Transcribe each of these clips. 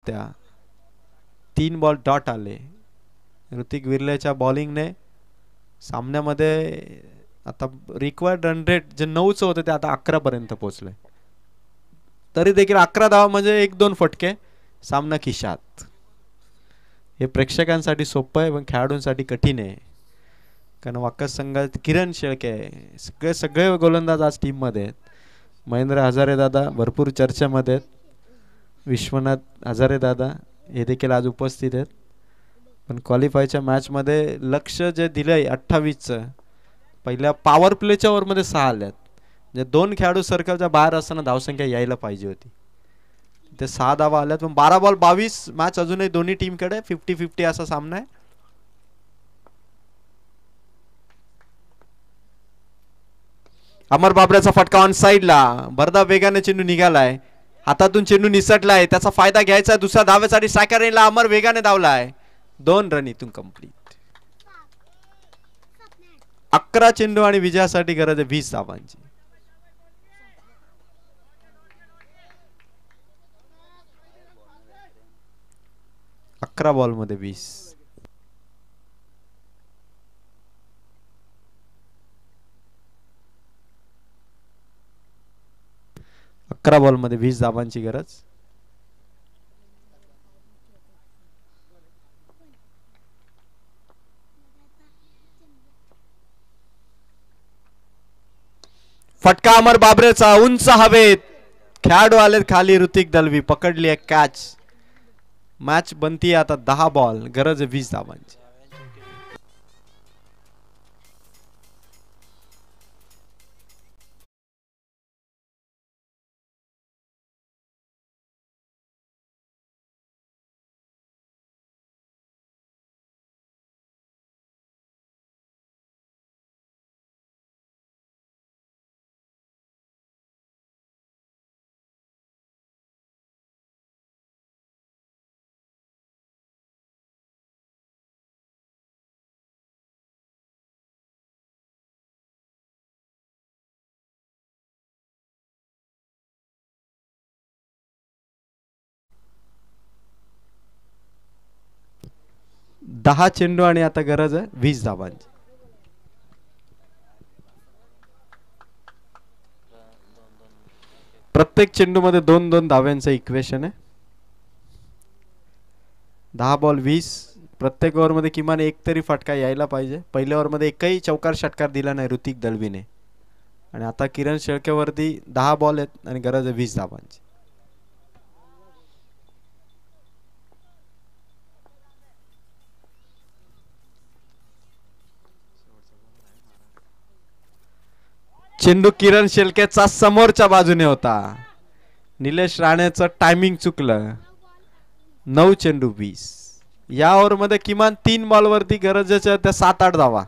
त्या 3 ball dot आले. ऋतिक विर्लेच्या बॉलिंगने सामन्यामध्ये आता रिक्वायर्ड रन रेट जे 9चं होते ते आता 11 पर्यंत पोहोचले. तरी देखील 11 धावा म्हणजे 1-2 फटके सामना खिशात. हे प्रेक्षकांसाठी सोपं आहे पण खेळाडूंसाठी कठीण आहे. कारण वाकस संघात किरण शेळके सगळे गोलंदाज आज टीम मध्ये आहेत. महेंद्र हजारे दादा भरपूर चर्चेमध्ये आहेत. विश्वनाथ हजारे दादा हे देखील आज उपस्थित आहेत. पण क्वालिफायच्या मॅच मध्ये लक्ष जे दिलंय 28चं पहिल्या पॉवर प्लेच्या ओव्हरमध्ये 6 आल्यात. म्हणजे 2 खेळाडू सर्कलच्या बाहेर असताना धावसंख्या यायला पाहिजे होती. ते 6 धावा आल्यात. पण 12 बॉल 22 मॅच अजूनही दोन्ही टीमकडे 50-50 असा सामना आहे. अमर बाबऱ्याचा फटका ऑन साइडला. भरदा वेगाने चेंडू निघालाय. हातातून चेंडू निसटलाय. त्याचा फायदा घ्यायचा. दुसऱ्या धावेसाठी स्ट्रायकर रेंजला अमर वेगाने धावलाय. 2 रन इथून कंप्लीट. 11 चेंडू आणि विजयासाठी गरज आहे 20 धावांची. अकरा बॉल मध्ये 20. अकरा बॉल मध्ये 20 धावांची गरज. फटका अमर बाबरेचा उंच हवेत. खेळाडू आलेत खाली. ऋतिक दलवी पकडली आहे कॅच. मॅच बनती आता 10 बॉल गरज आहे 20 धावांची. दहा चेंडू आणि आता गरज आहे 20 धावांची. प्रत्येक चेंडू मध्ये 2-2 धाव्यांचं इक्वेशन आहे. 10 बॉल 20. प्रत्येक ओव्हर मध्ये किमान एक तरी फटका यायला पाहिजे. पहिल्या ओव्हर मध्ये एकही चौकार षटकार दिला नाही ऋतिक दलवीने. आणि आता किरण शेळकेवरती 10 बॉल आहेत आणि गरज आहे 20 धावांची. चेंडू किरण शेळकेचा समोरच्या बाजूने होता. निलेश राणेचं टायमिंग चुकलं. 9 चेंडू 20. या ओव्हर मध्ये किमान 3 बॉल वरती गरजेच्या त्या 7-8 धावा.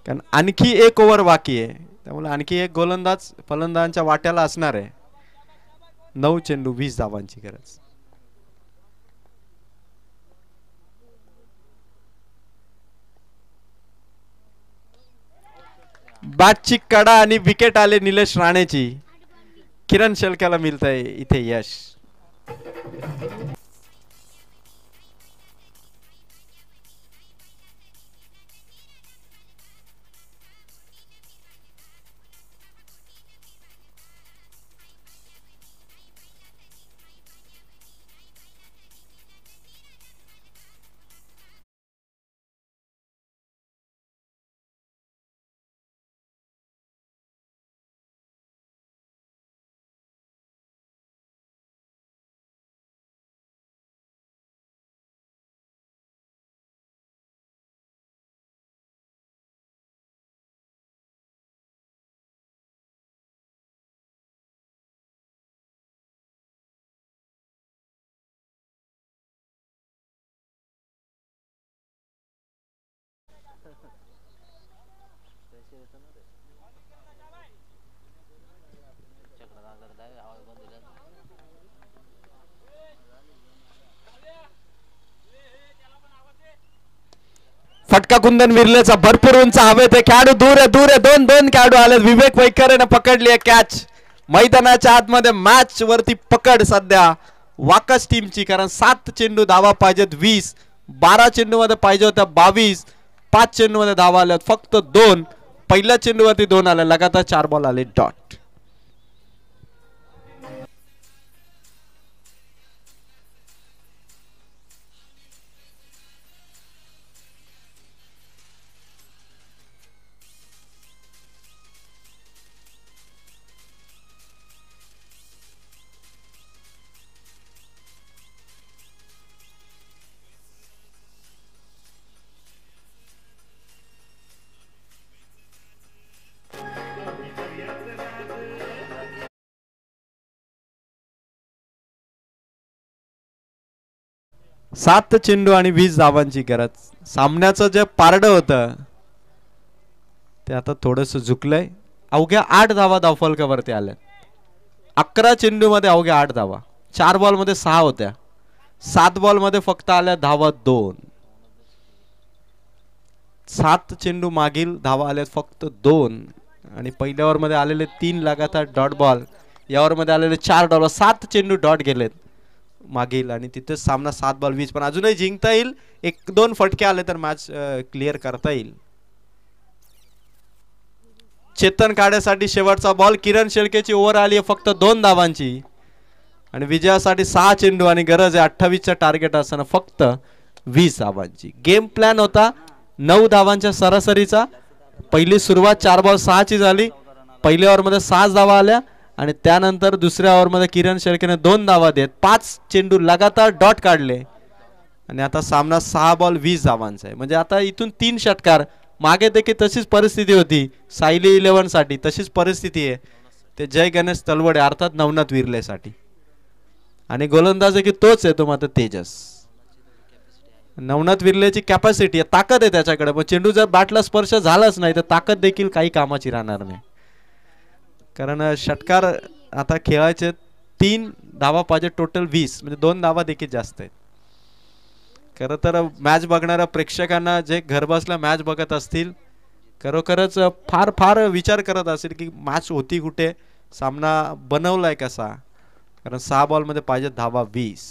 कारण आणखी एक ओव्हर बाकी आहे. त्यामुळे आणखी एक गोलंदाज फलंदाजांच्या वाट्याला असणार आहे. 9 चेंडू 20 धावांची गरज. बॅटची कडा आणि विकेट आले निलेश राणेची. किरण शेळकेला मिळतंय इथे यश. फटका कुंदन विरलेचा भरपूर उंच हवेत. खेळाडू दूर आहे दूर आहे. 2 खेळाडू आले. विवेक वैकरेने पकडली आहे कॅच. मैदानाच्या आतमध्ये मॅच वरती पकड सध्या वाकस टीमची, कारण 7 चेंडू धावा पाहिजेत 20, 12 चेंडू मध्ये पाहिजे होत्या 22, 5 चेंडू मध्ये धावा आल्यात फक्त 2, पहिल्या चेंडूवरती 2 आल्या, लगातार 4 बॉल आले डॉट. सात चेंडू आणि 20 धावांची गरज. सामन्याचं जे पारडं होतं ते आता थोडंसं झुकलंय. अवघ्या 8 धावा धावफलकावरती आल्या. 11 चेंडू मध्ये अवघ्या 8 धावा. 4 बॉल मध्ये 6 होत्या. 7 बॉल मध्ये फक्त आल्या धावा 2. 7 चेंडू मागील धावा आल्यात फक्त 2 आणि पहिल्या ओव्हर मध्ये आलेले 3 लगातार डॉट बॉल. या ओव्हर मध्ये आलेले 4 डॉट. 7 चेंडू डॉट गेलेत मागील आणि तिथे सामना 7 बॉल 20. पण अजूनही जिंकता येईल. 1-2 फटके आले तर मॅच क्लिअर करता येईल. चेतन काड्यासाठी शेवटचा बॉल. किरण शेळकेची ओव्हर आली आहे फक्त 2 धावांची आणि विजयासाठी 6 चेंडू आणि गरज आहे 28चं टार्गेट असताना फक्त 20 धावांची. गेम प्लॅन होता 9 धावांच्या सरासरीचा. पहिली सुरुवात 4 बॉल 6 ची झाली. पहिल्या ओव्हर मध्ये 6 धावा आल्या आणि त्यानंतर दुसऱ्या ओव्हर मध्ये किरण शेळकेने 2 धावा देत 5 चेंडू लगातार डॉट काढले आणि आता सामना 6 बॉल 20 धावांचा आहे. म्हणजे आता इथून 3 षटकार. मागे देखील तशीच परिस्थिती होती सायली 11 साठी. तशीच परिस्थिती आहे ते जय गणेश तलवडे अर्थात नवनाथ विर्लेसाठी. आणि गोलंदाज आहे की तोच आहे तो मात्र तेजस. नवनाथ विर्लेची कॅपॅसिटी आहे, ताकद आहे त्याच्याकडे. पण चेंडू जर बॅटला स्पर्श झालाच नाही तर ताकद देखील काही कामाची राहणार नाही. कारण षटकार आता खेळायचे 3 धावा पाहिजे टोटल 20 म्हणजे 2 धावा देखील जास्त आहेत. खरं तर मॅच बघणाऱ्या प्रेक्षकांना जे घरबसल्या मॅच बघत असतील खरोखरच फार फार विचार करत असतील की मॅच होती कुठे, सामना बनवलाय कसा. कारण 6 बॉल मध्ये पाहिजे धावा 20.